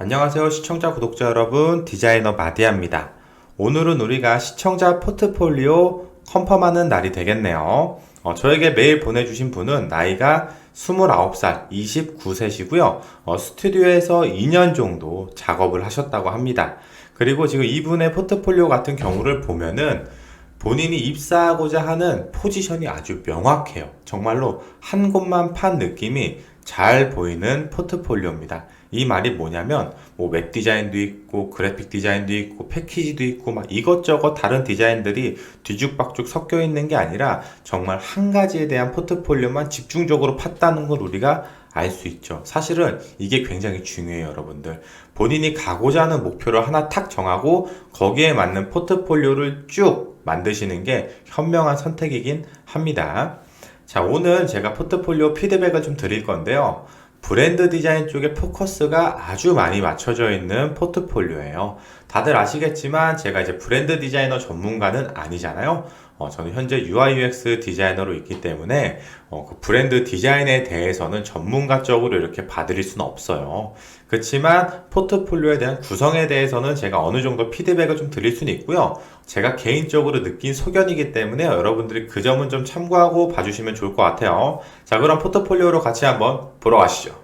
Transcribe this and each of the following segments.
안녕하세요 시청자 구독자 여러분, 디자이너 마디아입니다. 오늘은 우리가 시청자 포트폴리오 컨펌하는 날이 되겠네요. 저에게 메일 보내주신 분은 나이가 29살 29세시고요 스튜디오에서 2년 정도 작업을 하셨다고 합니다. 그리고 지금 이분의 포트폴리오 같은 경우를 보면은 본인이 입사하고자 하는 포지션이 아주 명확해요. 정말로 한 곳만 판 느낌이 잘 보이는 포트폴리오입니다. 이 말이 뭐냐면 웹 디자인도 있고 그래픽 디자인도 있고 패키지도 있고 막 이것저것 다른 디자인들이 뒤죽박죽 섞여 있는 게 아니라 정말 한 가지에 대한 포트폴리오만 집중적으로 팠다는 걸 우리가 알 수 있죠. 사실은 이게 굉장히 중요해요, 여러분들. 본인이 가고자 하는 목표를 하나 탁 정하고 거기에 맞는 포트폴리오를 쭉 만드시는 게 현명한 선택이긴 합니다. 자, 오늘 제가 포트폴리오 피드백을 좀 드릴 건데요. 브랜드 디자인 쪽에 포커스가 아주 많이 맞춰져 있는 포트폴리오예요. 다들 아시겠지만 제가 이제 브랜드 디자이너 전문가는 아니잖아요. 저는 현재 UI UX 디자이너로 있기 때문에 그 브랜드 디자인에 대해서는 전문가적으로 이렇게 봐드릴 수는 없어요. 그렇지만 포트폴리오에 대한 구성에 대해서는 제가 어느 정도 피드백을 좀 드릴 수는 있고요. 제가 개인적으로 느낀 소견이기 때문에 여러분들이 그 점은 좀 참고하고 봐주시면 좋을 것 같아요. 자, 그럼 포트폴리오로 같이 한번 보러 가시죠.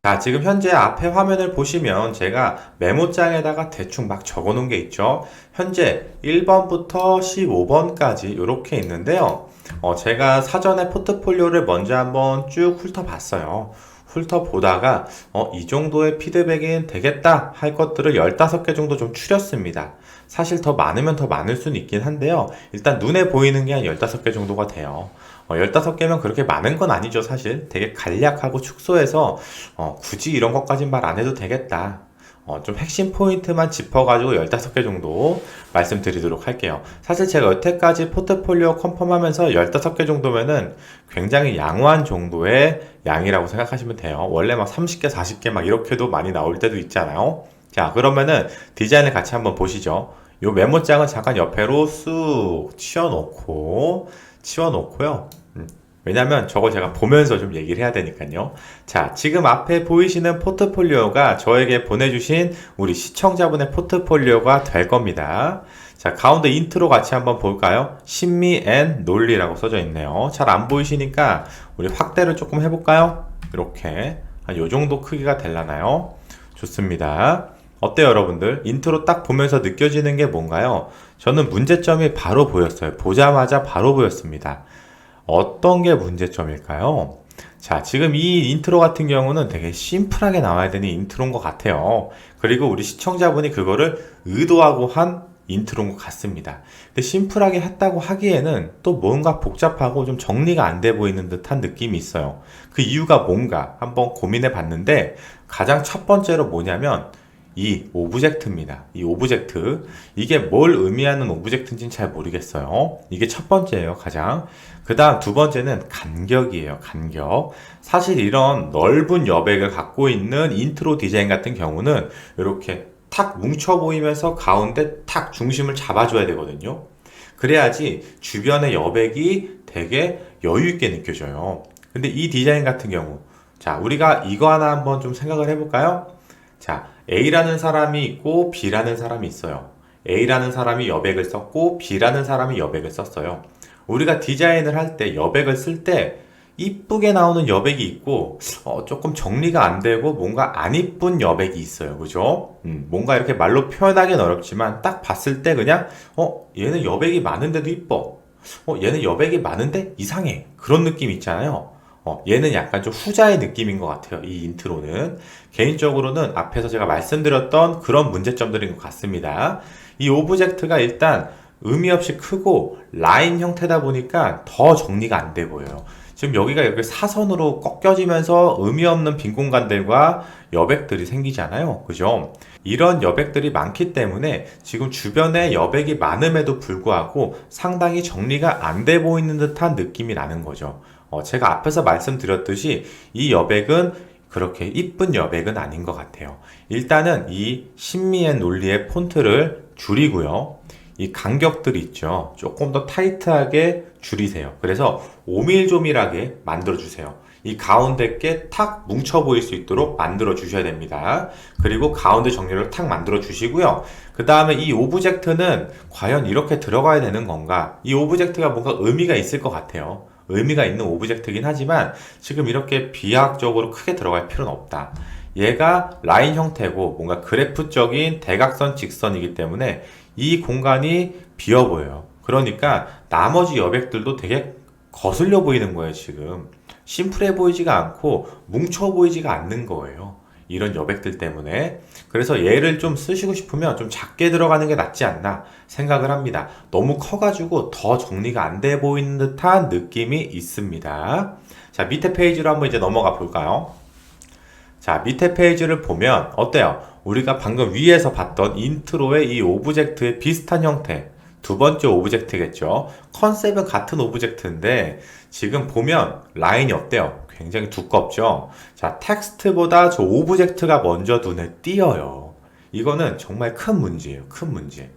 자, 지금 현재 앞에 화면을 보시면 제가 메모장에다가 대충 막 적어 놓은 게 있죠. 현재 1번부터 15번까지 이렇게 있는데요. 제가 사전에 포트폴리오를 먼저 한번 쭉 훑어봤어요. 훑어보다가 이 정도의 피드백이 되겠다 할 것들을 15개 정도 좀 추렸습니다. 사실 더 많으면 더 많을 수는 있긴 한데요. 일단 눈에 보이는 게 한 15개 정도가 돼요. 15개면 그렇게 많은 건 아니죠, 사실. 되게 간략하고 축소해서 굳이 이런 것까진 말 안 해도 되겠다. 좀 핵심 포인트만 짚어가지고 15개 정도 말씀드리도록 할게요. 사실 제가 여태까지 포트폴리오 컨펌하면서 15개 정도면은 굉장히 양호한 정도의 양이라고 생각하시면 돼요. 원래 막 30개, 40개 막 이렇게도 많이 나올 때도 있잖아요. 자, 그러면은 디자인을 같이 한번 보시죠. 요 메모장은 잠깐 옆에로 쑥 치워놓고요. 왜냐면 저걸 제가 보면서 좀 얘기를 해야 되니까요. 자, 지금 앞에 보이시는 포트폴리오가 저에게 보내주신 우리 시청자분의 포트폴리오가 될 겁니다. 자, 가운데 인트로 같이 한번 볼까요? 신미 앤 논리라고 써져 있네요. 잘 안 보이시니까 우리 확대를 조금 해볼까요? 이렇게 한 요 정도 크기가 되려나요? 좋습니다. 어때요, 여러분들? 인트로 딱 보면서 느껴지는 게 뭔가요? 저는 문제점이 바로 보였어요. 보자마자 바로 보였습니다. 어떤 게 문제점일까요? 자, 지금 이 인트로 같은 경우는 되게 심플하게 나와야 되는 인트로인 것 같아요. 그리고 우리 시청자분이 그거를 의도하고 한 인트로인 것 같습니다. 근데 심플하게 했다고 하기에는 또 뭔가 복잡하고 좀 정리가 안 돼 보이는 듯한 느낌이 있어요. 그 이유가 뭔가 한번 고민해 봤는데 가장 첫 번째로 뭐냐면 이 오브젝트입니다. 이 오브젝트. 이게 뭘 의미하는 오브젝트인지는 잘 모르겠어요. 이게 첫 번째예요, 가장. 그 다음 두 번째는 간격이에요, 간격. 사실 이런 넓은 여백을 갖고 있는 인트로 디자인 같은 경우는 이렇게 탁 뭉쳐 보이면서 가운데 탁 중심을 잡아줘야 되거든요. 그래야지 주변의 여백이 되게 여유있게 느껴져요. 근데 이 디자인 같은 경우, 자, 우리가 이거 하나 한번 좀 생각을 해볼까요? 자, A라는 사람이 있고 B라는 사람이 있어요. A라는 사람이 여백을 썼고 B라는 사람이 여백을 썼어요. 우리가 디자인을 할 때 여백을 쓸 때 이쁘게 나오는 여백이 있고 조금 정리가 안 되고 뭔가 안 이쁜 여백이 있어요. 그죠? 뭔가 이렇게 말로 표현하기는 어렵지만 딱 봤을 때 그냥 얘는 여백이 많은데도 이뻐. 얘는 여백이 많은데 이상해. 그런 느낌 있잖아요. 얘는 약간 좀 후자의 느낌인 것 같아요. 이 인트로는. 개인적으로는 앞에서 제가 말씀드렸던 그런 문제점들인 것 같습니다. 이 오브젝트가 일단 의미 없이 크고 라인 형태다 보니까 더 정리가 안 돼 보여요. 지금 여기가 이렇게 사선으로 꺾여지면서 의미 없는 빈 공간들과 여백들이 생기잖아요. 그죠? 이런 여백들이 많기 때문에 지금 주변에 여백이 많음에도 불구하고 상당히 정리가 안 돼 보이는 듯한 느낌이 나는 거죠. 제가 앞에서 말씀드렸듯이 이 여백은 그렇게 이쁜 여백은 아닌 것 같아요. 일단은 이 신미의 논리의 폰트를 줄이고요. 이 간격들이 있죠. 조금 더 타이트하게 줄이세요. 그래서 오밀조밀하게 만들어 주세요. 이 가운데 게 탁 뭉쳐 보일 수 있도록 만들어 주셔야 됩니다. 그리고 가운데 정렬을 탁 만들어 주시고요. 그 다음에 이 오브젝트는 과연 이렇게 들어가야 되는 건가? 이 오브젝트가 뭔가 의미가 있을 것 같아요. 의미가 있는 오브젝트긴 하지만 지금 이렇게 비약적으로 크게 들어갈 필요는 없다. 얘가 라인 형태고 뭔가 그래프적인 대각선 직선이기 때문에 이 공간이 비어 보여요. 그러니까 나머지 여백들도 되게 거슬려 보이는 거예요, 지금. 심플해 보이지가 않고 뭉쳐 보이지가 않는 거예요. 이런 여백들 때문에. 그래서 얘를 좀 쓰시고 싶으면 좀 작게 들어가는 게 낫지 않나 생각을 합니다. 너무 커가지고 더 정리가 안 돼 보이는 듯한 느낌이 있습니다. 자, 밑에 페이지로 한번 이제 넘어가 볼까요? 자, 밑에 페이지를 보면 어때요? 우리가 방금 위에서 봤던 인트로의 이 오브젝트의 비슷한 형태. 두 번째 오브젝트겠죠. 컨셉은 같은 오브젝트인데 지금 보면 라인이 어때요? 굉장히 두껍죠. 자, 텍스트보다 저 오브젝트가 먼저 눈에 띄어요. 이거는 정말 큰 문제예요. 큰 문제.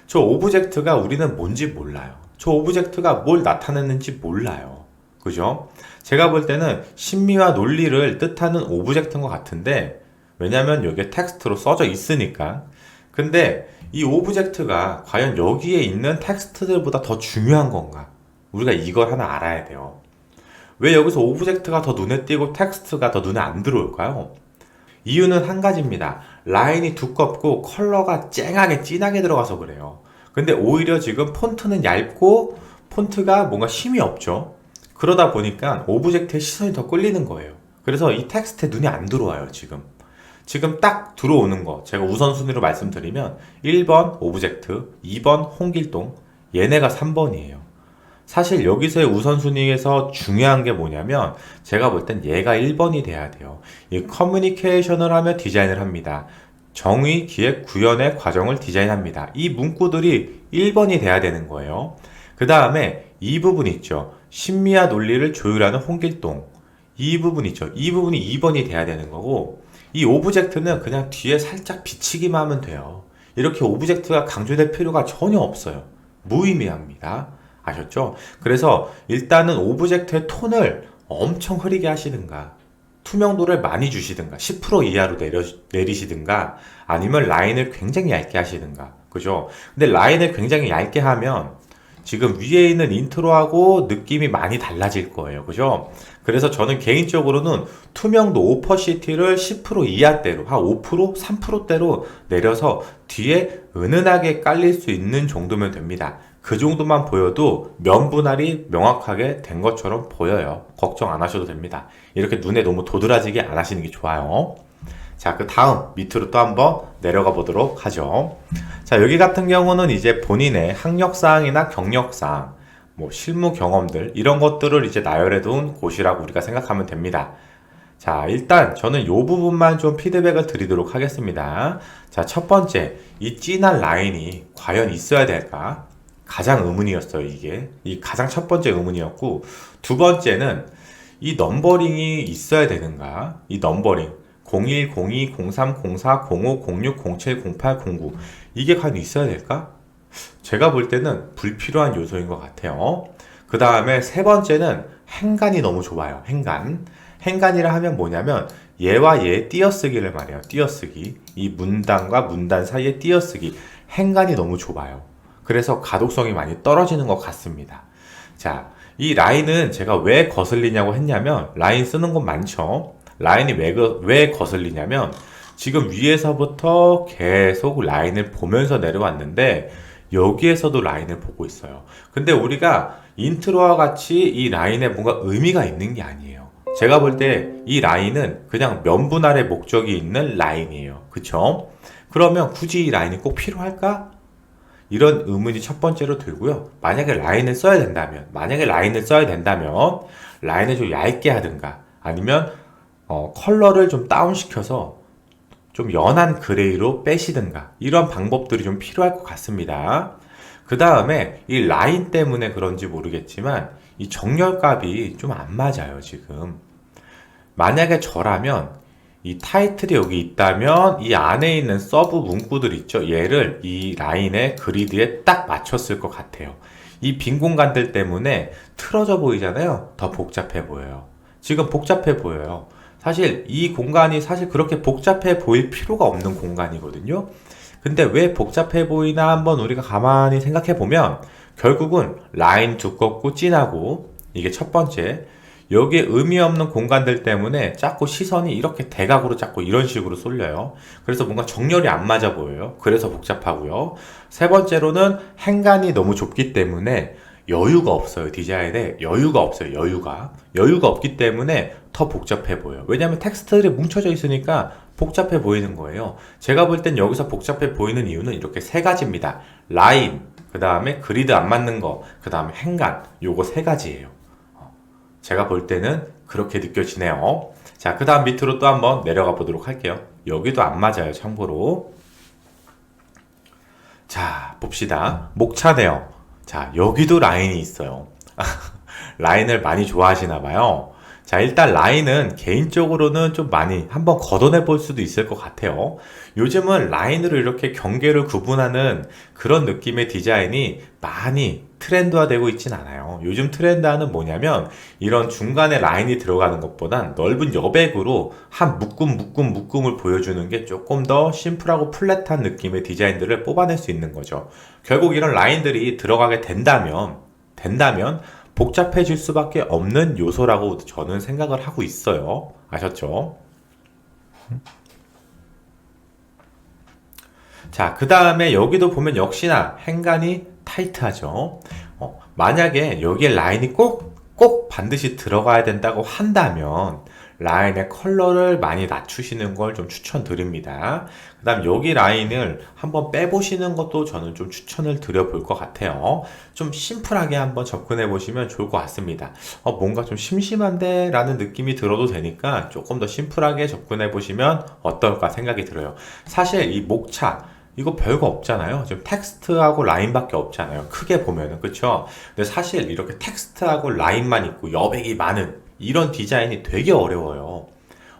저 오브젝트가 우리는 뭔지 몰라요. 저 오브젝트가 뭘 나타내는지 몰라요. 그죠? 제가 볼 때는 신미와 논리를 뜻하는 오브젝트인 것 같은데 왜냐면 여기에 텍스트로 써져 있으니까. 근데 이 오브젝트가 과연 여기에 있는 텍스트들보다 더 중요한 건가? 우리가 이걸 하나 알아야 돼요. 왜 여기서 오브젝트가 더 눈에 띄고 텍스트가 더 눈에 안 들어올까요? 이유는 한 가지입니다. 라인이 두껍고 컬러가 쨍하게 진하게 들어가서 그래요. 근데 오히려 지금 폰트는 얇고 폰트가 뭔가 힘이 없죠. 그러다 보니까 오브젝트의 시선이 더 끌리는 거예요. 그래서 이 텍스트에 눈이 안 들어와요, 지금. 지금 딱 들어오는 거 제가 우선순위로 말씀드리면 1번 오브젝트, 2번 홍길동, 얘네가 3번이에요. 사실 여기서의 우선순위에서 중요한 게 뭐냐면 제가 볼 땐 얘가 1번이 돼야 돼요. 이 커뮤니케이션을 하며 디자인을 합니다. 정의, 기획, 구현의 과정을 디자인합니다. 이 문구들이 1번이 돼야 되는 거예요. 그 다음에 이 부분 있죠. 신미와 논리를 조율하는 홍길동. 이 부분 있죠. 이 부분이 2번이 돼야 되는 거고 이 오브젝트는 그냥 뒤에 살짝 비치기만 하면 돼요. 이렇게 오브젝트가 강조될 필요가 전혀 없어요. 무의미합니다. 아셨죠? 그래서 일단은 오브젝트의 톤을 엄청 흐리게 하시든가 투명도를 많이 주시든가 10% 이하로 내리시든가 아니면 라인을 굉장히 얇게 하시든가 그죠? 근데 라인을 굉장히 얇게 하면 지금 위에 있는 인트로하고 느낌이 많이 달라질 거예요. 그죠? 그래서 저는 개인적으로는 투명도 오퍼시티를 10% 이하대로, 한 5%, 3%대로 내려서 뒤에 은은하게 깔릴 수 있는 정도면 됩니다. 그 정도만 보여도 면 분할이 명확하게 된 것처럼 보여요. 걱정 안 하셔도 됩니다. 이렇게 눈에 너무 도드라지게 안 하시는 게 좋아요. 자, 그 다음 밑으로 또 한번 내려가 보도록 하죠. 자, 여기 같은 경우는 이제 본인의 학력사항이나 경력사항, 뭐 실무 경험들 이런 것들을 이제 나열해 둔 곳이라고 우리가 생각하면 됩니다. 자, 일단 저는 이 부분만 좀 피드백을 드리도록 하겠습니다. 자, 첫 번째, 이 진한 라인이 과연 있어야 될까? 가장 의문이었어요, 이게. 이 가장 첫 번째 의문이었고, 두 번째는 이 넘버링이 있어야 되는가? 이 넘버링. 01, 02, 03, 04, 05, 06, 07, 08, 09 이게 과연 있어야 될까? 제가 볼 때는 불필요한 요소인 것 같아요. 그 다음에 세 번째는 행간이 너무 좋아요. 행간. 행간이라 하면 뭐냐면 얘와 얘의 띄어쓰기를 말해요. 띄어쓰기. 이 문단과 문단 사이의 띄어쓰기. 행간이 너무 좁아요. 그래서 가독성이 많이 떨어지는 것 같습니다. 자, 이 라인은 제가 왜 거슬리냐고 했냐면 라인 쓰는 곳 많죠. 라인이 왜 거슬리냐면 지금 위에서부터 계속 라인을 보면서 내려왔는데 여기에서도 라인을 보고 있어요. 근데 우리가 인트로와 같이 이 라인에 뭔가 의미가 있는 게 아니에요. 제가 볼 때 이 라인은 그냥 면분할의 목적이 있는 라인이에요. 그쵸? 그러면 굳이 이 라인이 꼭 필요할까? 이런 의문이 첫 번째로 들고요. 만약에 라인을 써야 된다면 라인을 좀 얇게 하든가 아니면 컬러를 좀 다운시켜서 좀 연한 그레이로 빼시든가 이런 방법들이 좀 필요할 것 같습니다. 그 다음에 이 라인 때문에 그런지 모르겠지만 이 정렬값이 좀 안 맞아요, 지금. 만약에 저라면 이 타이틀이 여기 있다면 이 안에 있는 서브 문구들 있죠. 얘를 이 라인의 그리드에 딱 맞췄을 것 같아요. 이 빈 공간들 때문에 틀어져 보이잖아요. 더 복잡해 보여요. 지금 복잡해 보여요. 사실 이 공간이 사실 그렇게 복잡해 보일 필요가 없는 공간이거든요. 근데 왜 복잡해 보이나 한번 우리가 가만히 생각해 보면 결국은 라인 두껍고 진하고 이게 첫 번째, 여기에 의미 없는 공간들 때문에 자꾸 시선이 이렇게 대각으로 자꾸 이런 식으로 쏠려요. 그래서 뭔가 정렬이 안 맞아 보여요. 그래서 복잡하고요. 세 번째로는 행간이 너무 좁기 때문에 여유가 없어요. 디자인에 여유가 없어요. 여유가 없기 때문에 더 복잡해 보여요. 왜냐하면 텍스트들이 뭉쳐져 있으니까 복잡해 보이는 거예요. 제가 볼 땐 여기서 복잡해 보이는 이유는 이렇게 세 가지입니다. 라인, 그 다음에 그리드 안 맞는 거, 그 다음에 행간, 요거 세 가지예요. 제가 볼 때는 그렇게 느껴지네요. 자, 그 다음 밑으로 또 한번 내려가 보도록 할게요. 여기도 안 맞아요, 참고로. 자, 봅시다. 목차네요. 자, 여기도 라인이 있어요. 라인을 많이 좋아하시나 봐요. 자, 일단 라인은 개인적으로는 좀 많이 한번 걷어내 볼 수도 있을 것 같아요. 요즘은 라인으로 이렇게 경계를 구분하는 그런 느낌의 디자인이 많이 트렌드화되고 있진 않아요. 요즘 트렌드화는 뭐냐면 이런 중간에 라인이 들어가는 것보단 넓은 여백으로 한 묶음을 보여주는 게 조금 더 심플하고 플랫한 느낌의 디자인들을 뽑아낼 수 있는 거죠. 결국 이런 라인들이 들어가게 된다면 복잡해질 수밖에 없는 요소라고 저는 생각을 하고 있어요. 아셨죠? 자, 그 다음에 여기도 보면 역시나 행간이 타이트하죠. 만약에 여기에 라인이 꼭 반드시 들어가야 된다고 한다면 라인의 컬러를 많이 낮추시는 걸 좀 추천드립니다. 그 다음 여기 라인을 한번 빼보시는 것도 저는 좀 추천을 드려볼 것 같아요. 좀 심플하게 한번 접근해 보시면 좋을 것 같습니다. 뭔가 좀 심심한데 라는 느낌이 들어도 되니까 조금 더 심플하게 접근해 보시면 어떨까 생각이 들어요. 사실 이 목차 이거 별거 없잖아요. 지금 텍스트하고 라인밖에 없잖아요. 크게 보면은, 그쵸? 근데 사실 이렇게 텍스트하고 라인만 있고 여백이 많은 이런 디자인이 되게 어려워요.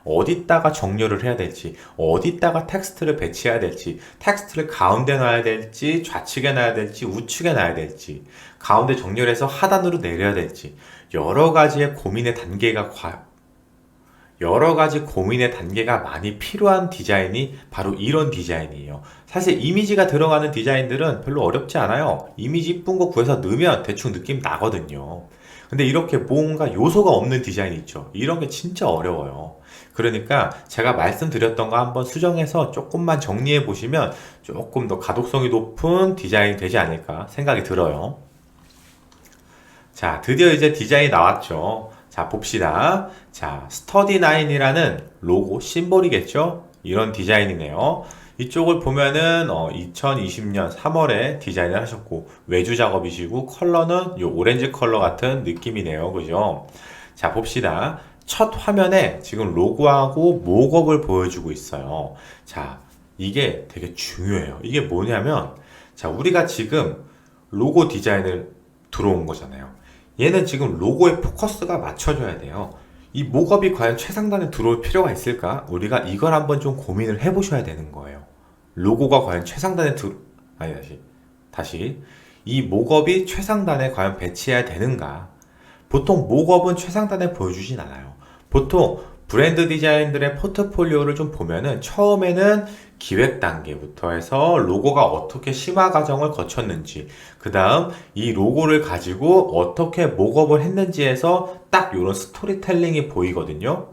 어디다가 정렬을 해야 될지, 어디다가 텍스트를 배치해야 될지, 텍스트를 가운데 놔야 될지, 좌측에 놔야 될지, 우측에 놔야 될지, 가운데 정렬해서 하단으로 내려야 될지, 여러 가지 고민의 단계가 많이 필요한 디자인이 바로 이런 디자인이에요. 사실 이미지가 들어가는 디자인들은 별로 어렵지 않아요. 이미지 이쁜 거 구해서 넣으면 대충 느낌 나거든요. 근데 이렇게 뭔가 요소가 없는 디자인 있죠. 이런 게 진짜 어려워요. 그러니까 제가 말씀드렸던 거 한번 수정해서 조금만 정리해 보시면 조금 더 가독성이 높은 디자인이 되지 않을까 생각이 들어요. 자, 드디어 이제 디자인이 나왔죠. 자, 봅시다. 자, 스터디9이라는 로고 심볼이겠죠? 이런 디자인이네요. 이쪽을 보면은 2020년 3월에 디자인을 하셨고 외주 작업이시고 컬러는 이 오렌지 컬러 같은 느낌이네요. 그죠? 자, 봅시다. 첫 화면에 지금 로고하고 목업을 보여주고 있어요. 자, 이게 되게 중요해요. 이게 뭐냐면 자, 우리가 지금 로고 디자인을 들어온 거잖아요. 얘는 지금 로고에 포커스가 맞춰져야 돼요. 이 목업이 과연 최상단에 들어올 필요가 있을까? 우리가 이걸 한번 좀 고민을 해보셔야 되는 거예요. 로고가 과연 최상단에 아니, 다시. 이 목업이 최상단에 과연 배치해야 되는가? 보통 목업은 최상단에 보여주진 않아요. 보통 브랜드 디자인들의 포트폴리오를 좀 보면은 처음에는 기획 단계부터 해서 로고가 어떻게 심화 과정을 거쳤는지, 그 다음 이 로고를 가지고 어떻게 목업을 했는지에서 딱 이런 스토리텔링이 보이거든요.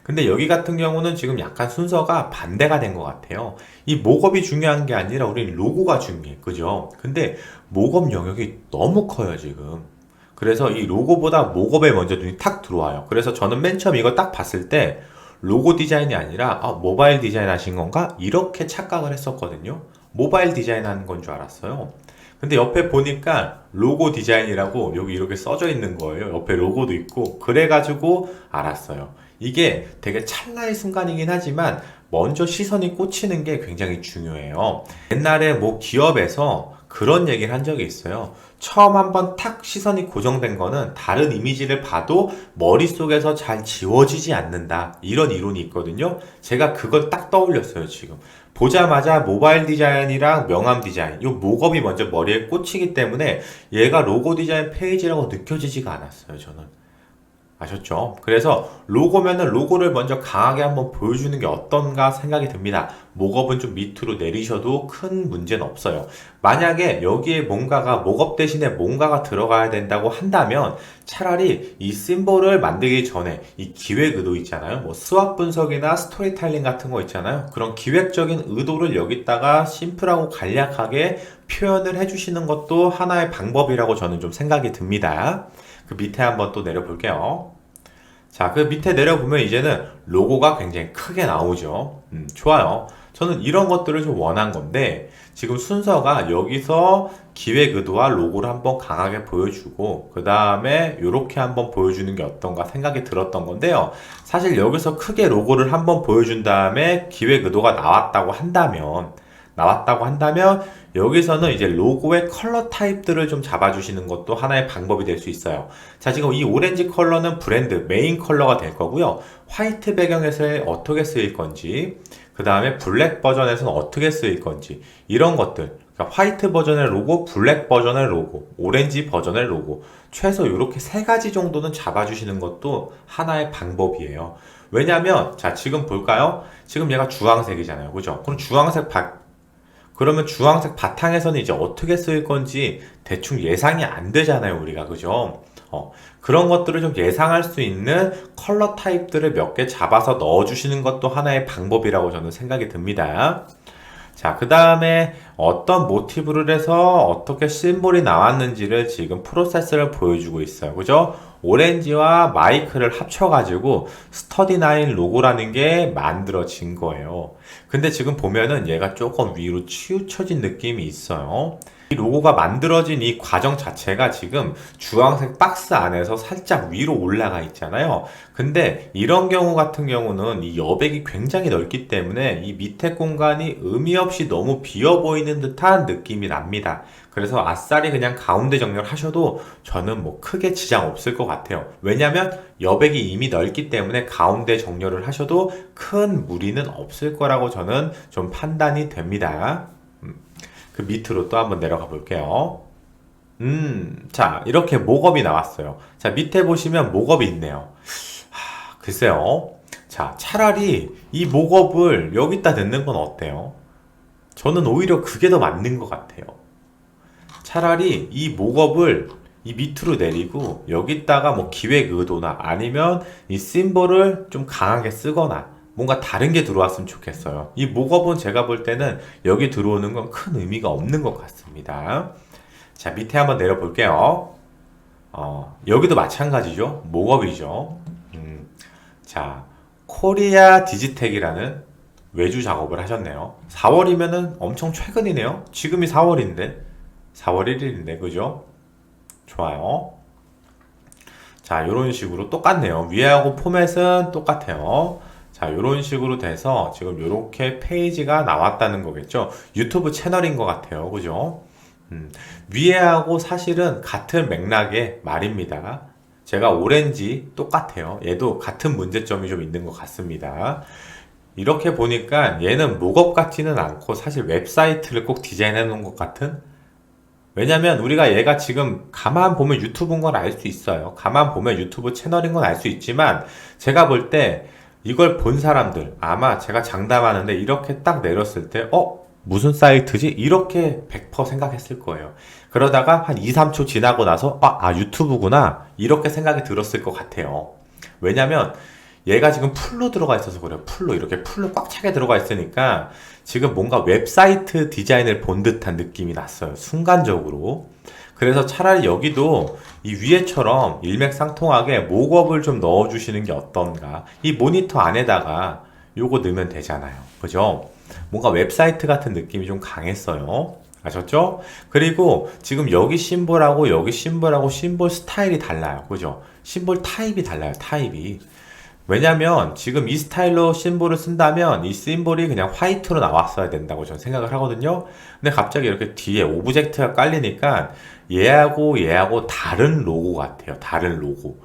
근데 여기 같은 경우는 지금 약간 순서가 반대가 된 것 같아요. 이 목업이 중요한 게 아니라 우리 로고가 중요해. 그죠? 근데 목업 영역이 너무 커요, 지금. 그래서 이 로고보다 목업에 먼저 눈이 탁 들어와요. 그래서 저는 맨 처음 이거 딱 봤을 때 로고 디자인이 아니라 모바일 디자인 하신 건가? 이렇게 착각을 했었거든요. 모바일 디자인 하는 건 줄 알았어요. 근데 옆에 보니까 로고 디자인이라고 여기 이렇게 써져 있는 거예요. 옆에 로고도 있고. 그래가지고 알았어요. 이게 되게 찰나의 순간이긴 하지만 먼저 시선이 꽂히는 게 굉장히 중요해요. 옛날에 뭐 기업에서 그런 얘기를 한 적이 있어요. 처음 한번 탁 시선이 고정된 거는 다른 이미지를 봐도 머릿속에서 잘 지워지지 않는다. 이런 이론이 있거든요. 제가 그걸 딱 떠올렸어요, 지금. 보자마자 모바일 디자인이랑 명암 디자인, 이 목업이 먼저 머리에 꽂히기 때문에 얘가 로고 디자인 페이지라고 느껴지지가 않았어요, 저는. 아셨죠? 그래서 로고면은 로고를 먼저 강하게 한번 보여주는 게 어떤가 생각이 듭니다. 목업은 좀 밑으로 내리셔도 큰 문제는 없어요. 만약에 여기에 뭔가가 목업 대신에 뭔가가 들어가야 된다고 한다면 차라리 이 심볼을 만들기 전에 이 기획 의도 있잖아요. 뭐 수학 분석이나 스토리텔링 같은 거 있잖아요. 그런 기획적인 의도를 여기다가 심플하고 간략하게 표현을 해주시는 것도 하나의 방법이라고 저는 좀 생각이 듭니다. 그 밑에 한번 또 내려볼게요. 자, 그 밑에 내려보면 이제는 로고가 굉장히 크게 나오죠. 좋아요. 저는 이런 것들을 좀 원한 건데, 지금 순서가 여기서 기획 의도와 로고를 한번 강하게 보여주고, 그 다음에 이렇게 한번 보여주는 게 어떤가 생각이 들었던 건데요. 사실 여기서 크게 로고를 한번 보여준 다음에 기획 의도가 나왔다고 한다면 여기서는 이제 로고의 컬러 타입들을 좀 잡아주시는 것도 하나의 방법이 될 수 있어요. 자, 지금 이 오렌지 컬러는 브랜드 메인 컬러가 될 거고요. 화이트 배경에서 어떻게 쓰일 건지, 그 다음에 블랙 버전에서는 어떻게 쓰일 건지, 이런 것들. 그러니까 화이트 버전의 로고, 블랙 버전의 로고, 오렌지 버전의 로고, 최소 이렇게 세 가지 정도는 잡아주시는 것도 하나의 방법이에요. 왜냐면, 자, 지금 볼까요? 지금 얘가 주황색이잖아요. 그죠? 그러면 주황색 바탕에서는 이제 어떻게 쓸 건지 대충 예상이 안 되잖아요, 우리가. 그죠? 그런 것들을 좀 예상할 수 있는 컬러 타입들을 몇 개 잡아서 넣어주시는 것도 하나의 방법이라고 저는 생각이 듭니다. 자, 그 다음에 어떤 모티브를 해서 어떻게 심볼이 나왔는지를 지금 프로세스를 보여주고 있어요. 그죠? 오렌지와 마이크를 합쳐가지고 스터디9 로고라는 게 만들어진 거예요. 근데 지금 보면은 얘가 조금 위로 치우쳐진 느낌이 있어요. 이 로고가 만들어진 이 과정 자체가 지금 주황색 박스 안에서 살짝 위로 올라가 있잖아요. 근데 이런 경우 같은 경우는 이 여백이 굉장히 넓기 때문에 이 밑에 공간이 의미 없이 너무 비어 보이는 듯한 느낌이 납니다. 그래서 아싸리 그냥 가운데 정렬 하셔도 저는 뭐 크게 지장 없을 것 같아요. 왜냐면 여백이 이미 넓기 때문에 가운데 정렬을 하셔도 큰 무리는 없을 거라고 저는 좀 판단이 됩니다. 그 밑으로 또 한번 내려가 볼게요. 자, 이렇게 목업이 나왔어요. 자, 밑에 보시면 목업이 있네요. 글쎄요. 자, 차라리 이 목업을 여기다 넣는 건 어때요? 저는 오히려 그게 더 맞는 것 같아요. 차라리 이 목업을 이 밑으로 내리고 여기다가 뭐 기획 의도나 아니면 이 심볼을 좀 강하게 쓰거나 뭔가 다른 게 들어왔으면 좋겠어요. 이 목업은 제가 볼 때는 여기 들어오는 건 큰 의미가 없는 것 같습니다. 자, 밑에 한번 내려볼게요. 여기도 마찬가지죠. 목업이죠. 자, 코리아 디지텍이라는 외주 작업을 하셨네요. 4월이면은 엄청 최근이네요. 지금이 4월인데 4월 1일인데 그죠? 좋아요. 자, 요런 식으로 똑같네요. 위에하고 포맷은 똑같아요. 자, 요런 식으로 돼서 지금 요렇게 페이지가 나왔다는 거겠죠. 유튜브 채널인 것 같아요. 그죠? 위에하고 사실은 같은 맥락의 말입니다. 제가 오렌지 똑같아요. 얘도 같은 문제점이 좀 있는 것 같습니다. 이렇게 보니까 얘는 목업 같지는 않고 사실 웹사이트를 꼭 디자인해 놓은 것 같은? 왜냐면 우리가 얘가 지금 가만 보면 유튜브인 걸 알 수 있어요. 가만 보면 유튜브 채널인 건 알 수 있지만 제가 볼 때 이걸 본 사람들 아마 제가 장담하는데 이렇게 딱 내렸을 때 무슨 사이트지? 이렇게 100% 생각했을 거예요. 그러다가 한 2, 3초 지나고 나서 유튜브구나 이렇게 생각이 들었을 것 같아요. 왜냐면 얘가 지금 풀로 들어가 있어서 그래요. 이렇게 풀로 꽉 차게 들어가 있으니까 지금 뭔가 웹사이트 디자인을 본 듯한 느낌이 났어요. 순간적으로. 그래서 차라리 여기도 이 위에처럼 일맥상통하게 목업을 좀 넣어주시는 게 어떤가. 이 모니터 안에다가 요거 넣으면 되잖아요. 그죠? 뭔가 웹사이트 같은 느낌이 좀 강했어요. 아셨죠? 그리고 지금 여기 심볼하고 여기 심볼하고 심볼 스타일이 달라요. 그죠? 심볼 타입이 달라요. 타입이. 왜냐면 지금 이 스타일로 심볼을 쓴다면 이 심볼이 그냥 화이트로 나왔어야 된다고 저는 생각을 하거든요. 근데 갑자기 이렇게 뒤에 오브젝트가 깔리니까 얘하고 다른 로고 같아요. 다른 로고.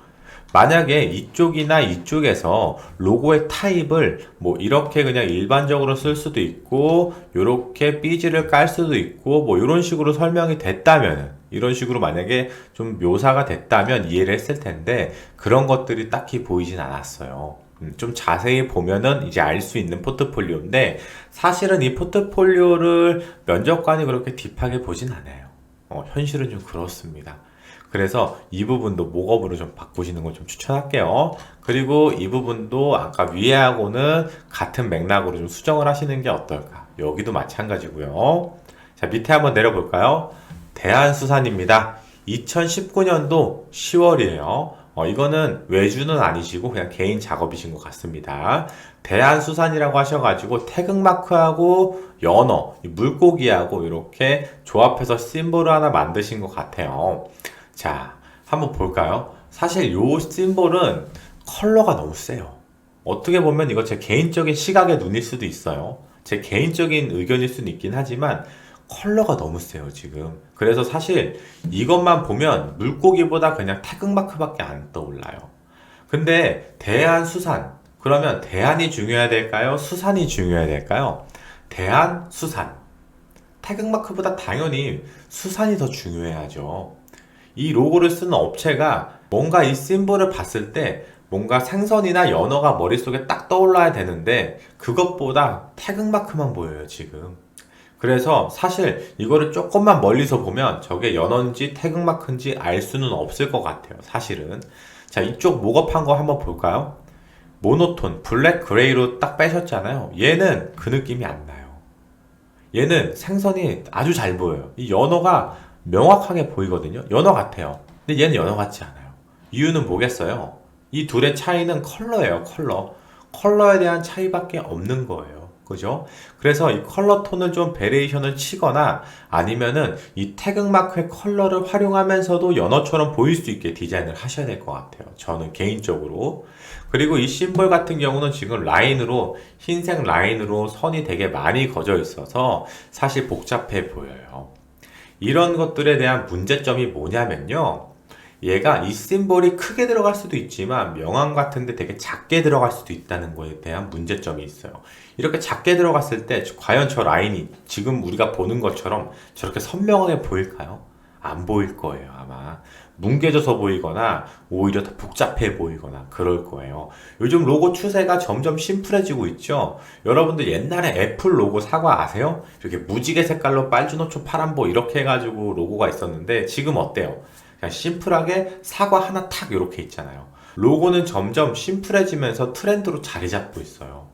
만약에 이쪽이나 이쪽에서 로고의 타입을 뭐 이렇게 그냥 일반적으로 쓸 수도 있고 요렇게 삐지를 깔 수도 있고 뭐 이런 식으로 설명이 됐다면 이런 식으로 만약에 좀 묘사가 됐다면 이해를 했을 텐데 그런 것들이 딱히 보이진 않았어요. 좀 자세히 보면은 이제 알 수 있는 포트폴리오인데 사실은 이 포트폴리오를 면접관이 그렇게 딥하게 보진 않아요. 현실은 좀 그렇습니다. 그래서 이 부분도 목업으로 좀 바꾸시는 걸 좀 추천할게요. 그리고 이 부분도 아까 위에하고는 같은 맥락으로 좀 수정을 하시는 게 어떨까? 여기도 마찬가지고요. 자, 밑에 한번 내려볼까요? 대한수산입니다. 2019년도 10월이에요. 이거는 외주는 아니시고 그냥 개인 작업이신 것 같습니다. 대한수산이라고 하셔가지고 태극마크하고 연어, 물고기하고 이렇게 조합해서 심볼을 하나 만드신 것 같아요. 자, 한번 볼까요? 사실 요 심볼은 컬러가 너무 세요. 어떻게 보면 이거 제 개인적인 시각의 눈일 수도 있어요. 제 개인적인 의견일 수는 있긴 하지만 컬러가 너무 세요, 지금. 그래서 사실 이것만 보면 물고기보다 그냥 태극마크밖에 안 떠올라요. 근데 대한수산. 그러면 대한이 중요해야 될까요? 수산이 중요해야 될까요? 대한수산. 태극마크보다 당연히 수산이 더 중요해야죠. 이 로고를 쓰는 업체가 뭔가 이 심볼을 봤을 때 뭔가 생선이나 연어가 머릿속에 딱 떠올라야 되는데 그것보다 태극마크만 보여요, 지금. 그래서 사실 이거를 조금만 멀리서 보면 저게 연어인지 태극마크인지 알 수는 없을 것 같아요, 사실은. 자, 이쪽 목업한 거 한번 볼까요? 모노톤, 블랙 그레이로 딱 빼셨잖아요. 얘는 그 느낌이 안 나요. 얘는 생선이 아주 잘 보여요. 이 연어가 명확하게 보이거든요. 연어 같아요. 근데 얘는 연어 같지 않아요. 이유는 뭐겠어요? 이 둘의 차이는 컬러예요, 컬러. 컬러에 대한 차이밖에 없는 거예요. 그죠? 그래서 이 컬러 톤을 좀 베리에이션을 치거나 아니면은 이 태극마크의 컬러를 활용하면서도 연어처럼 보일 수 있게 디자인을 하셔야 될 것 같아요. 저는 개인적으로. 그리고 이 심볼 같은 경우는 지금 라인으로, 흰색 라인으로 선이 되게 많이 그어져 있어서 사실 복잡해 보여요. 이런 것들에 대한 문제점이 뭐냐면요. 얘가 이 심볼이 크게 들어갈 수도 있지만 명암 같은데 되게 작게 들어갈 수도 있다는 거에 대한 문제점이 있어요. 이렇게 작게 들어갔을 때 과연 저 라인이 지금 우리가 보는 것처럼 저렇게 선명하게 보일까요? 안 보일 거예요, 아마. 뭉개져서 보이거나 오히려 더 복잡해 보이거나 그럴 거예요. 요즘 로고 추세가 점점 심플해지고 있죠. 여러분들 옛날에 애플 로고 사과 아세요? 이렇게 무지개 색깔로 빨주노초 파란보 이렇게 해가지고 로고가 있었는데 지금 어때요? 그냥 심플하게 사과 하나 탁 이렇게 있잖아요. 로고는 점점 심플해지면서 트렌드로 자리 잡고 있어요.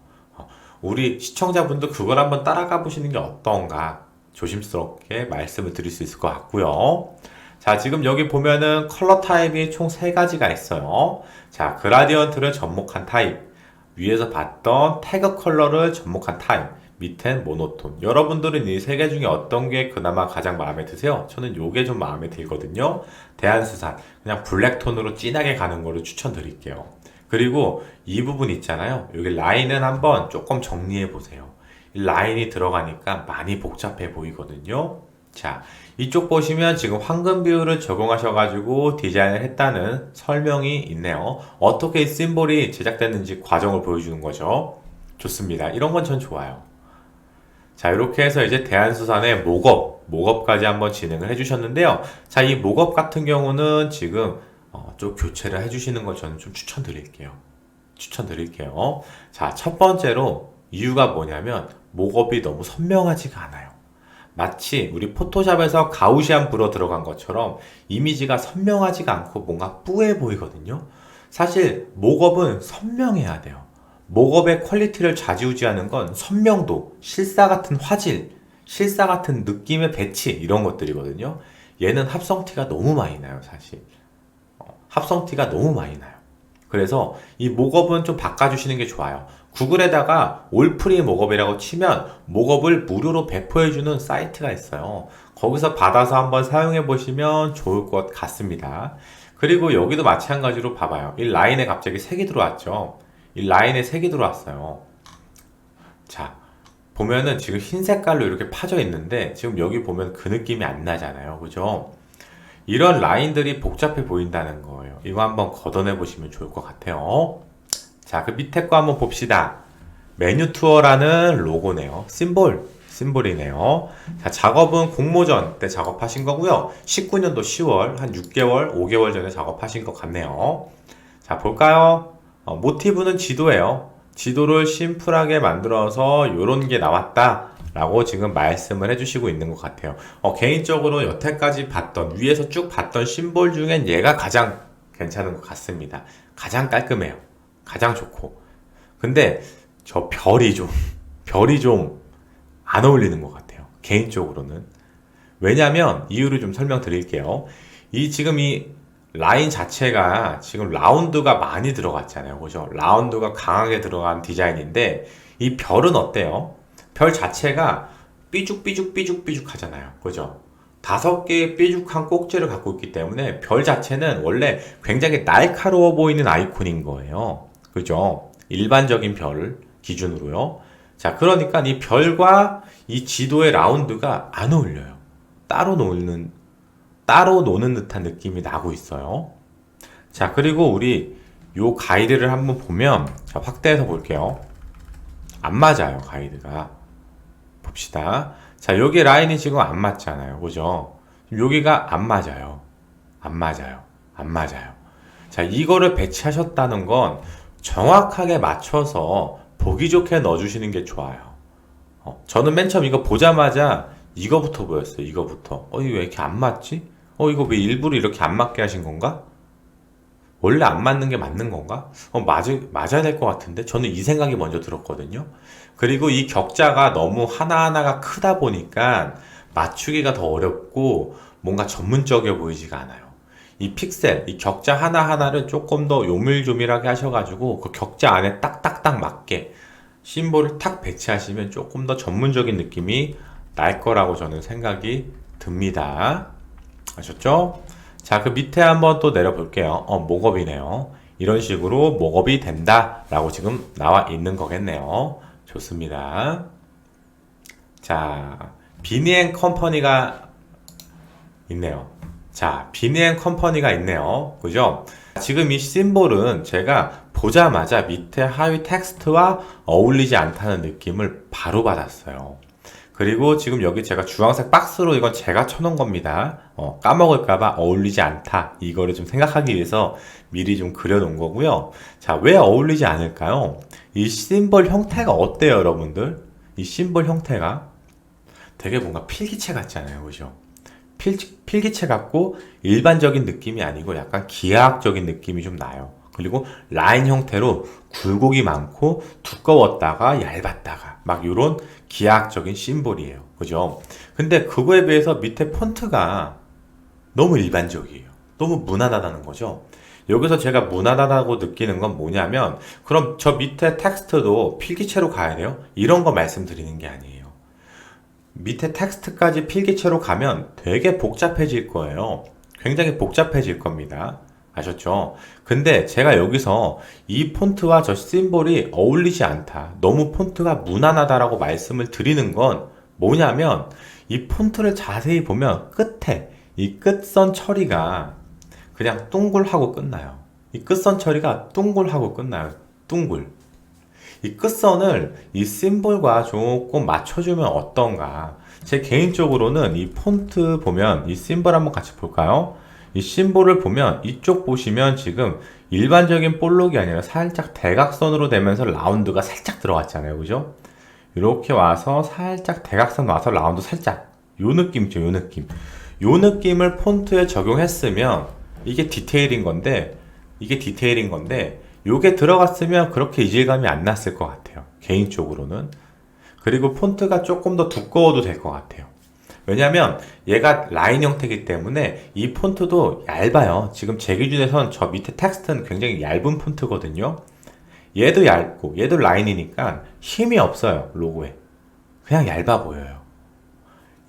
우리 시청자분들 그걸 한번 따라가 보시는 게 어떤가 조심스럽게 말씀을 드릴 수 있을 것 같고요. 자, 지금 여기 보면은 컬러 타입이 총 3가지가 있어요. 자, 그라디언트를 접목한 타입, 위에서 봤던 태그 컬러를 접목한 타입, 밑엔 모노톤. 여러분들은 이 3개 중에 어떤 게 그나마 가장 마음에 드세요? 저는 요게 좀 마음에 들거든요. 대한수산, 그냥 블랙톤으로 진하게 가는 거를 추천드릴게요. 그리고 이 부분 있잖아요. 여기 라인은 한번 조금 정리해 보세요. 이 라인이 들어가니까 많이 복잡해 보이거든요. 자, 이쪽 보시면 지금 황금 비율을 적용하셔가지고 디자인을 했다는 설명이 있네요. 어떻게 이 심볼이 제작됐는지 과정을 보여주는 거죠. 좋습니다. 이런 건 전 좋아요. 자, 이렇게 해서 이제 대한수산의 목업까지 한번 진행을 해주셨는데요. 자, 이 목업 같은 경우는 지금 좀 교체를 해주시는 걸 저는 좀 추천드릴게요. 자, 첫 번째로 이유가 뭐냐면 목업이 너무 선명하지가 않아요. 마치 우리 포토샵에서 가우시안 브러 들어간 것처럼 이미지가 선명하지가 않고 뭔가 뿌해 보이거든요. 사실 목업은 선명해야 돼요. 목업의 퀄리티를 좌지우지하는 건 선명도, 실사 같은 화질, 실사 같은 느낌의 배치 이런 것들이거든요. 얘는 합성티가 너무 많이 나요, 사실. 합성티가 너무 많이 나요. 그래서 이 목업은 좀 바꿔주시는 게 좋아요. 구글에다가 올프리 목업이라고 치면 목업을 무료로 배포해주는 사이트가 있어요. 거기서 받아서 한번 사용해 보시면 좋을 것 같습니다. 그리고 여기도 마찬가지로 봐봐요. 이 라인에 갑자기 색이 들어왔죠. 이 라인에 색이 들어왔어요. 자, 보면은 지금 흰 색깔로 이렇게 파져 있는데 지금 여기 보면 그 느낌이 안 나잖아요. 그죠? 이런 라인들이 복잡해 보인다는 거예요. 이거 한번 걷어내 보시면 좋을 것 같아요. 자, 그 밑에 거 한번 봅시다. 메뉴 투어라는 로고네요. 심볼이네요. 자, 작업은 공모전 때 작업하신 거고요. 19년도 10월, 한 6개월, 5개월 전에 작업하신 것 같네요. 자, 볼까요? 모티브는 지도예요. 지도를 심플하게 만들어서 요런 게 나왔다 라고 지금 말씀을 해주시고 있는 것 같아요. 개인적으로 여태까지 봤던, 위에서 쭉 봤던 심볼 중엔 얘가 가장 괜찮은 것 같습니다. 가장 깔끔해요. 가장 좋고. 근데 저 별이 좀 안 어울리는 것 같아요. 개인적으로는. 왜냐면 이유를 좀 설명드릴게요. 지금 이 라인 자체가 지금 라운드가 많이 들어갔잖아요. 그죠? 라운드가 강하게 들어간 디자인인데 이 별은 어때요? 별 자체가 삐죽삐죽 하잖아요. 그죠? 5개의 삐죽한 꼭지를 갖고 있기 때문에 별 자체는 원래 굉장히 날카로워 보이는 아이콘인 거예요. 그죠? 일반적인 별 기준으로요. 자, 그러니까 이 별과 이 지도의 라운드가 안 어울려요. 따로 노는 듯한 느낌이 나고 있어요. 자, 그리고 우리 요 가이드를 한번 보면, 자, 확대해서 볼게요. 안 맞아요, 가이드가. 봅시다. 자, 여기 라인이 지금 안 맞잖아요. 그죠? 여기가 안 맞아요. 안 맞아요. 자, 이거를 배치하셨다는 건 정확하게 맞춰서 보기 좋게 넣어주시는 게 좋아요. 저는 맨 처음 이거 보자마자 이거부터 보였어요. 이거 왜 이렇게 안 맞지? 이거 왜 일부러 이렇게 안 맞게 하신 건가? 원래 안 맞는 게 맞는 건가? 맞아야 될 것 같은데? 저는 이 생각이 먼저 들었거든요. 그리고 이 격자가 너무 하나하나가 크다 보니까 맞추기가 더 어렵고 뭔가 전문적이어 보이지가 않아요. 이 픽셀, 이 격자 하나하나를 조금 더 요밀조밀하게 하셔가지고 그 격자 안에 딱딱딱 맞게 심볼을 탁 배치하시면 조금 더 전문적인 느낌이 날 거라고 저는 생각이 듭니다. 아셨죠? 자, 그 밑에 한번 또 내려볼게요. 목업이네요. 이런 식으로 목업이 된다 라고 지금 나와 있는 거겠네요. 좋습니다. 자, 비니앤컴퍼니가 있네요. 자, 비니앤컴퍼니가 있네요. 그죠? 지금 이 심볼은 제가 보자마자 밑에 하위 텍스트와 어울리지 않다는 느낌을 바로 받았어요. 그리고 지금 여기 제가 주황색 박스로 이건 제가 쳐놓은 겁니다. 까먹을까봐 어울리지 않다. 이거를 좀 생각하기 위해서 미리 좀 그려놓은 거고요. 자, 왜 어울리지 않을까요? 이 심볼 형태가 어때요, 여러분들? 이 심볼 형태가 되게 뭔가 필기체 같잖아요. 그죠? 필기체 같고 일반적인 느낌이 아니고 약간 기하학적인 느낌이 좀 나요. 그리고 라인 형태로 굴곡이 많고 두꺼웠다가 얇았다가 막 이런 기하학적인 심볼이에요. 그죠? 근데 그거에 비해서 밑에 폰트가 너무 일반적이에요. 너무 무난하다는 거죠. 여기서 제가 무난하다고 느끼는 건 뭐냐면 그럼 저 밑에 텍스트도 필기체로 가야 돼요? 이런 거 말씀드리는 게 아니에요. 밑에 텍스트까지 필기체로 가면 되게 복잡해질 거예요. 굉장히 복잡해질 겁니다. 아셨죠? 근데 제가 여기서 이 폰트와 저 심볼이 어울리지 않다. 너무 폰트가 무난하다라고 말씀을 드리는 건 뭐냐면 이 폰트를 자세히 보면 끝에 이 끝선 처리가 그냥 둥글하고 끝나요. 이 끝선 처리가 둥글하고 끝나요. 둥글. 이 끝선을 이 심볼과 조금 맞춰주면 어떤가. 제 개인적으로는 이 폰트 보면 이 심볼 한번 같이 볼까요? 이 심볼을 보면 이쪽 보시면 지금 일반적인 볼록이 아니라 살짝 대각선으로 되면서 라운드가 살짝 들어갔잖아요. 그죠? 이렇게 와서 살짝 대각선 와서 라운드 살짝 요 느낌이죠. 요 느낌. 요 느낌을 폰트에 적용했으면 이게 디테일인 건데 요게 들어갔으면 그렇게 이질감이 안 났을 것 같아요. 개인적으로는. 그리고 폰트가 조금 더 두꺼워도 될 것 같아요. 왜냐면 얘가 라인 형태이기 때문에 이 폰트도 얇아요. 지금 제 기준에선 저 밑에 텍스트는 굉장히 얇은 폰트거든요. 얘도 얇고 얘도 라인이니까 힘이 없어요. 로고에. 그냥 얇아 보여요.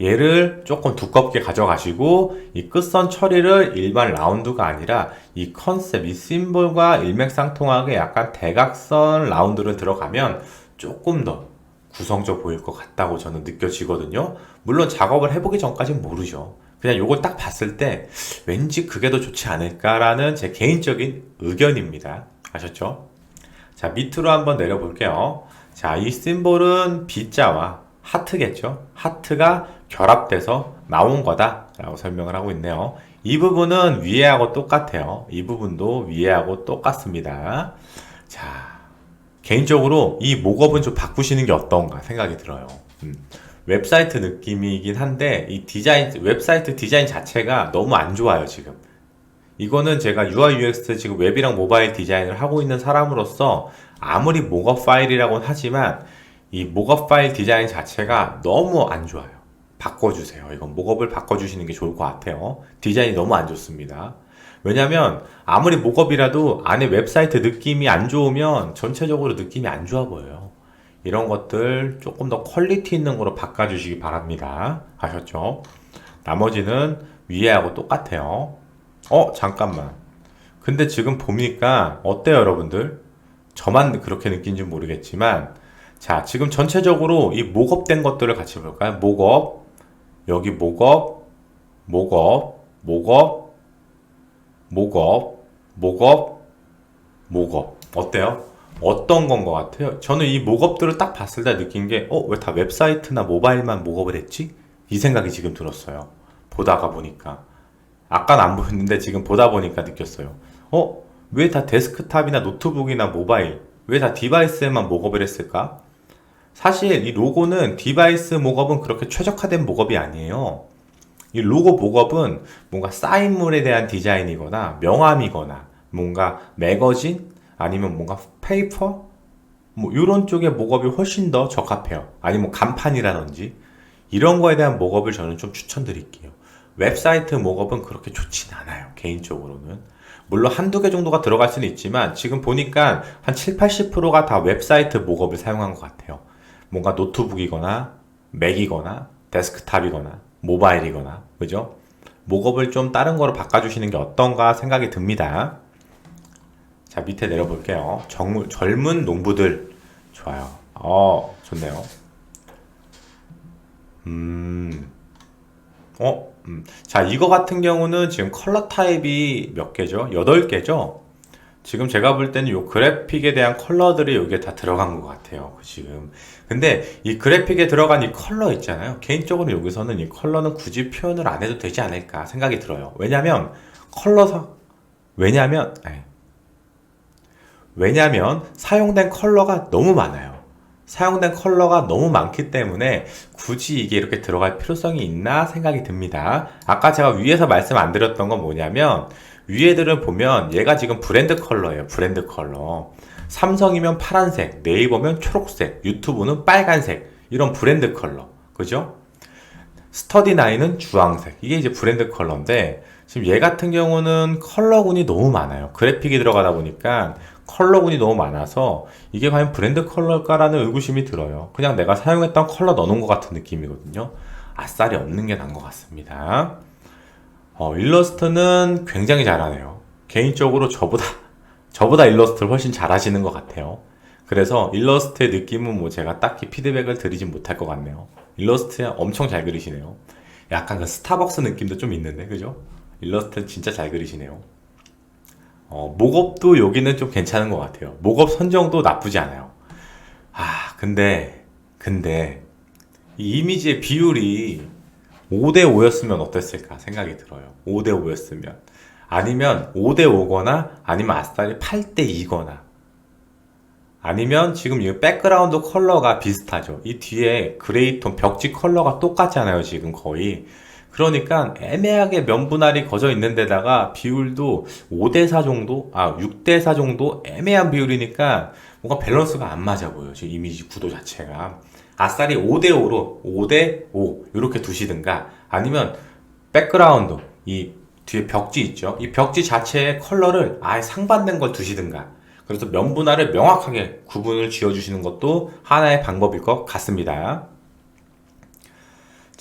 얘를 조금 두껍게 가져가시고 이 끝선 처리를 일반 라운드가 아니라 이 컨셉, 이 심볼과 일맥상통하게 약간 대각선 라운드를 들어가면 조금 더 구성져 보일 것 같다고 저는 느껴지거든요. 물론 작업을 해보기 전까지는 모르죠. 그냥 요걸 딱 봤을 때 왠지 그게 더 좋지 않을까라는 제 개인적인 의견입니다. 아셨죠? 자, 밑으로 한번 내려볼게요. 자, 이 심볼은 B자와 하트겠죠? 하트가 결합돼서 나온 거다 라고 설명을 하고 있네요. 이 부분은 위에하고 똑같아요. 이 부분도 위에하고 똑같습니다. 자, 개인적으로 이 목업은 좀 바꾸시는 게 어떤가 생각이 들어요. 웹사이트 느낌이긴 한데 이 디자인, 웹사이트 디자인 자체가 너무 안 좋아요, 지금. 이거는 제가 UI UX 지금 웹이랑 모바일 디자인을 하고 있는 사람으로서 아무리 목업 파일이라고는 하지만 이 목업 파일 디자인 자체가 너무 안 좋아요. 바꿔주세요. 이건 목업을 바꿔주시는 게 좋을 것 같아요. 디자인이 너무 안 좋습니다. 왜냐면 아무리 목업이라도 안에 웹사이트 느낌이 안 좋으면 전체적으로 느낌이 안 좋아 보여요. 이런 것들 조금 더 퀄리티 있는 거로 바꿔주시기 바랍니다. 아셨죠? 나머지는 위에하고 똑같아요. 잠깐만. 근데 지금 보니까 어때요, 여러분들? 저만 그렇게 느낀지 모르겠지만 자, 지금 전체적으로 이 목업된 것들을 같이 볼까요? 목업, 여기 목업, 목업, 목업, 목업, 목업, 목업. 어때요? 어떤 건 것 같아요? 저는 이 목업들을 딱 봤을 때 느낀 게, 왜 다 웹사이트나 모바일만 목업을 했지? 이 생각이 지금 들었어요. 보다가 보니까. 아까는 안 보였는데 지금 보다 보니까 느꼈어요. 왜 다 데스크탑이나 노트북이나 모바일, 왜 다 디바이스에만 목업을 했을까? 사실 이 로고는 디바이스 목업은 그렇게 최적화된 목업이 아니에요. 이 로고 목업은 뭔가 사인물에 대한 디자인이거나 명함이거나 뭔가 매거진 아니면 뭔가 페이퍼 뭐 이런 쪽의 목업이 훨씬 더 적합해요. 아니면 간판이라든지 이런 거에 대한 목업을 저는 좀 추천드릴게요. 웹사이트 목업은 그렇게 좋진 않아요. 개인적으로는. 물론 한두 개 정도가 들어갈 수는 있지만 지금 보니까 한 7, 80%가 다 웹사이트 목업을 사용한 것 같아요. 뭔가 노트북이거나 맥이거나 데스크탑이거나 모바일이거나 그죠? 목업을 좀 다른 거로 바꿔주시는 게 어떤가 생각이 듭니다. 자, 밑에 내려볼게요. 젊은 농부들 좋아요. 좋네요. 자, 이거 같은 경우는 지금 컬러 타입이 몇 개죠? 8개죠? 지금 제가 볼 때는 요 그래픽에 대한 컬러들이 여기에 다 들어간 것 같아요. 지금. 근데 이 그래픽에 들어간 이 컬러 있잖아요. 개인적으로 여기서는 이 컬러는 굳이 표현을 안 해도 되지 않을까 생각이 들어요. 왜냐면 사용된 컬러가 너무 많아요. 사용된 컬러가 너무 많기 때문에 굳이 이게 이렇게 들어갈 필요성이 있나 생각이 듭니다. 아까 제가 위에서 말씀 안 드렸던 건 뭐냐면 위에들을 보면 얘가 지금 브랜드 컬러예요. 브랜드 컬러. 삼성이면 파란색, 네이버면 초록색, 유튜브는 빨간색. 이런 브랜드 컬러. 그죠? 스터디9은 주황색. 이게 이제 브랜드 컬러인데 지금 얘 같은 경우는 컬러군이 너무 많아요. 그래픽이 들어가다 보니까 컬러군이 너무 많아서 이게 과연 브랜드 컬러일까라는 의구심이 들어요. 그냥 내가 사용했던 컬러 넣어놓은 것 같은 느낌이거든요. 아싸리 없는 게 나은 것 같습니다. 일러스트는 굉장히 잘하네요. 개인적으로 저보다 일러스트를 훨씬 잘하시는 것 같아요. 그래서 일러스트의 느낌은 뭐 제가 딱히 피드백을 드리진 못할 것 같네요. 일러스트 엄청 잘 그리시네요. 약간 그 스타벅스 느낌도 좀 있는데, 그죠? 일러스트 진짜 잘 그리시네요. 목업도 여기는 좀 괜찮은 것 같아요. 목업 선정도 나쁘지 않아요. 근데, 이 이미지의 비율이 5대5였으면 어땠을까 생각이 들어요. 5대5였으면. 아니면 5대5거나 아니면 아싸리 8대2거나 아니면 지금 이 백그라운드 컬러가 비슷하죠. 이 뒤에 그레이톤 벽지 컬러가 똑같잖아요. 지금 거의. 그러니까 애매하게 면분할이 거져 있는 데다가 비율도 5대4 정도? 6대4 정도? 애매한 비율이니까 뭔가 밸런스가 안 맞아 보여요. 지금 이미지 구도 자체가. 아싸리 5대5로 5대5 이렇게 두시든가 아니면 백그라운드 이 뒤에 벽지 있죠. 이 벽지 자체의 컬러를 아예 상반된 걸 두시든가 그래서 면분할을 명확하게 구분을 지어주시는 것도 하나의 방법일 것 같습니다.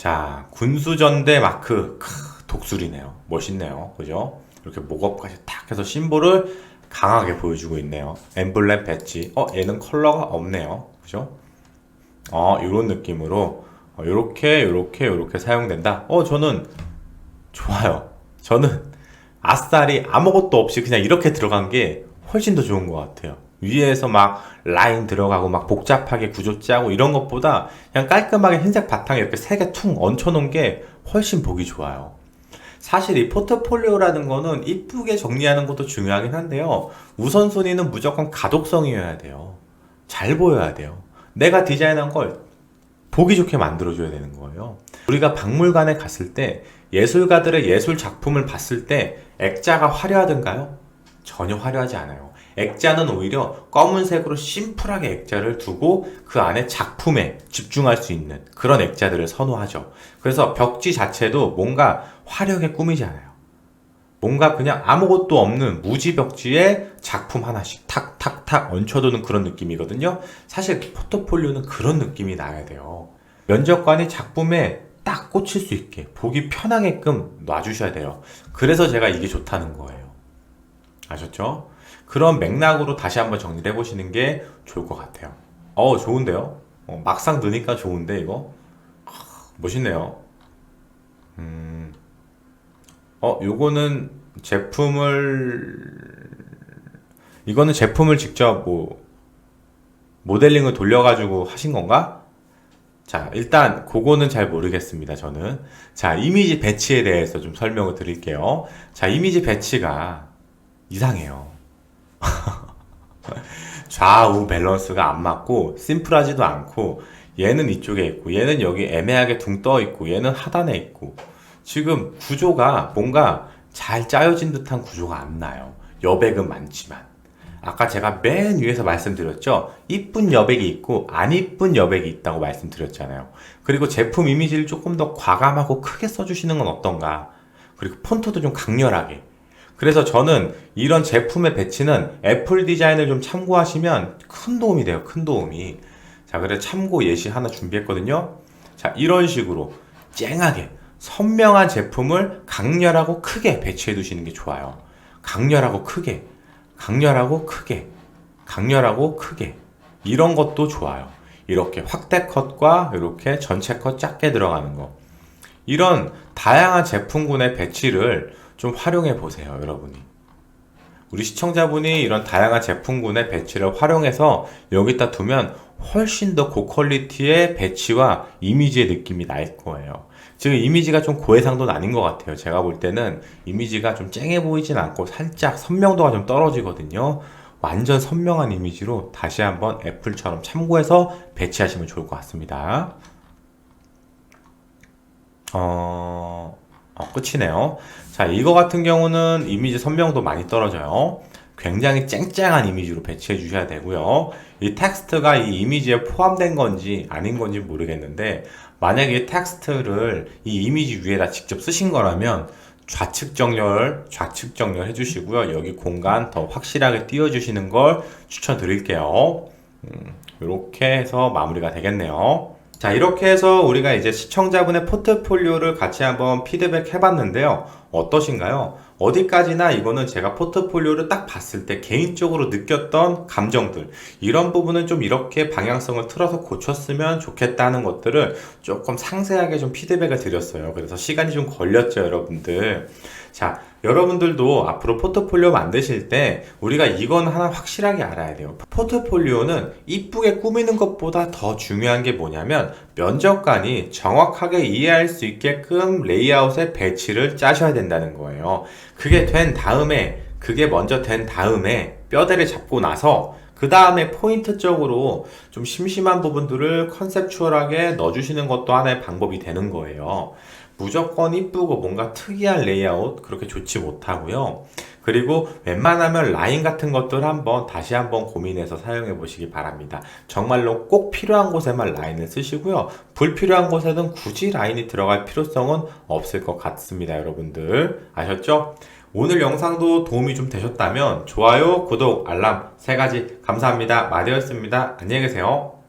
자, 군수전대 마크. 독수리네요. 멋있네요. 그죠? 이렇게 목업까지 탁 해서 심볼을 강하게 보여주고 있네요. 엠블렘 배지. 얘는 컬러가 없네요. 그죠? 이런 느낌으로 요렇게 사용된다. 저는 좋아요. 저는 아싸리 아무것도 없이 그냥 이렇게 들어간 게 훨씬 더 좋은 것 같아요. 위에서 막 라인 들어가고 막 복잡하게 구조 짜고 이런 것보다 그냥 깔끔하게 흰색 바탕에 이렇게 세 개 퉁 얹혀놓은 게 훨씬 보기 좋아요. 사실 이 포트폴리오라는 거는 이쁘게 정리하는 것도 중요하긴 한데요. 우선순위는 무조건 가독성이어야 돼요. 잘 보여야 돼요. 내가 디자인한 걸 보기 좋게 만들어줘야 되는 거예요. 우리가 박물관에 갔을 때 예술가들의 예술 작품을 봤을 때 액자가 화려하던가요? 전혀 화려하지 않아요. 액자는 오히려 검은색으로 심플하게 액자를 두고 그 안에 작품에 집중할 수 있는 그런 액자들을 선호하죠. 그래서 벽지 자체도 뭔가 화려하게 꾸미지 않아요. 뭔가 그냥 아무것도 없는 무지 벽지에 작품 하나씩 탁탁탁 얹혀두는 그런 느낌이거든요. 사실 포트폴리오는 그런 느낌이 나야 돼요. 면접관이 작품에 딱 꽂힐 수 있게 보기 편하게끔 놔주셔야 돼요. 그래서 제가 이게 좋다는 거예요. 아셨죠? 그런 맥락으로 다시 한번 정리를 해보시는 게 좋을 것 같아요. 좋은데요? 막상 넣으니까 좋은데 이거? 멋있네요. 요거는 이거는 제품을 직접 모델링을 돌려가지고 하신 건가? 자, 일단 그거는 잘 모르겠습니다, 저는. 자, 이미지 배치에 대해서 좀 설명을 드릴게요. 자, 이미지 배치가 이상해요. 좌우 밸런스가 안 맞고 심플하지도 않고 얘는 이쪽에 있고 얘는 여기 애매하게 둥 떠 있고 얘는 하단에 있고 지금 구조가 뭔가 잘 짜여진 듯한 구조가 안 나요. 여백은 많지만 아까 제가 맨 위에서 말씀드렸죠. 이쁜 여백이 있고 안 이쁜 여백이 있다고 말씀드렸잖아요. 그리고 제품 이미지를 조금 더 과감하고 크게 써주시는 건 어떤가. 그리고 폰트도 좀 강렬하게. 그래서 저는 이런 제품의 배치는 애플 디자인을 좀 참고하시면 큰 도움이 돼요. 큰 도움이. 자, 그래서 참고 예시 하나 준비했거든요. 자, 이런 식으로 쨍하게 선명한 제품을 강렬하고 크게 배치해 두시는 게 좋아요. 강렬하고 크게, 강렬하고 크게, 강렬하고 크게. 이런 것도 좋아요. 이렇게 확대 컷과 이렇게 전체 컷 작게 들어가는 거. 이런 다양한 제품군의 배치를 좀 활용해 보세요, 여러분이. 우리 시청자분이 이런 다양한 제품군의 배치를 활용해서 여기다 두면 훨씬 더 고퀄리티의 배치와 이미지의 느낌이 날 거예요. 지금 이미지가 좀 고해상도는 아닌 것 같아요. 제가 볼 때는 이미지가 좀 쨍해 보이진 않고 살짝 선명도가 좀 떨어지거든요. 완전 선명한 이미지로 다시 한번 애플처럼 참고해서 배치하시면 좋을 것 같습니다. 끝이네요. 자, 이거 같은 경우는 이미지 선명도 많이 떨어져요. 굉장히 쨍쨍한 이미지로 배치해 주셔야 되고요. 이 텍스트가 이 이미지에 포함된 건지 아닌 건지 모르겠는데 만약에 이 텍스트를 이 이미지 위에다 직접 쓰신 거라면 좌측 정렬 해주시고요. 여기 공간 더 확실하게 띄워주시는 걸 추천드릴게요. 이렇게 해서 마무리가 되겠네요. 자, 이렇게 해서 우리가 이제 시청자분의 포트폴리오를 같이 한번 피드백 해봤는데요. 어떠신가요? 어디까지나 이거는 제가 포트폴리오를 딱 봤을 때 개인적으로 느꼈던 감정들, 이런 부분은 좀 이렇게 방향성을 틀어서 고쳤으면 좋겠다는 것들을 조금 상세하게 좀 피드백을 드렸어요. 그래서 시간이 좀 걸렸죠, 여러분들. 자, 여러분들도 앞으로 포트폴리오 만드실 때 우리가 이건 하나 확실하게 알아야 돼요. 포트폴리오는 이쁘게 꾸미는 것보다 더 중요한 게 뭐냐면 면접관이 정확하게 이해할 수 있게끔 레이아웃의 배치를 짜셔야 된다는 거예요. 그게 먼저 된 다음에 뼈대를 잡고 나서 그 다음에 포인트적으로 좀 심심한 부분들을 컨셉추얼하게 넣어주시는 것도 하나의 방법이 되는 거예요. 무조건 이쁘고 뭔가 특이한 레이아웃 그렇게 좋지 못하고요. 그리고 웬만하면 라인 같은 것들 다시 한번 고민해서 사용해 보시기 바랍니다. 정말로 꼭 필요한 곳에만 라인을 쓰시고요. 불필요한 곳에는 굳이 라인이 들어갈 필요성은 없을 것 같습니다. 여러분들 아셨죠? 오늘 영상도 도움이 좀 되셨다면 좋아요, 구독, 알람 3가지 감사합니다. 마디였습니다. 안녕히 계세요.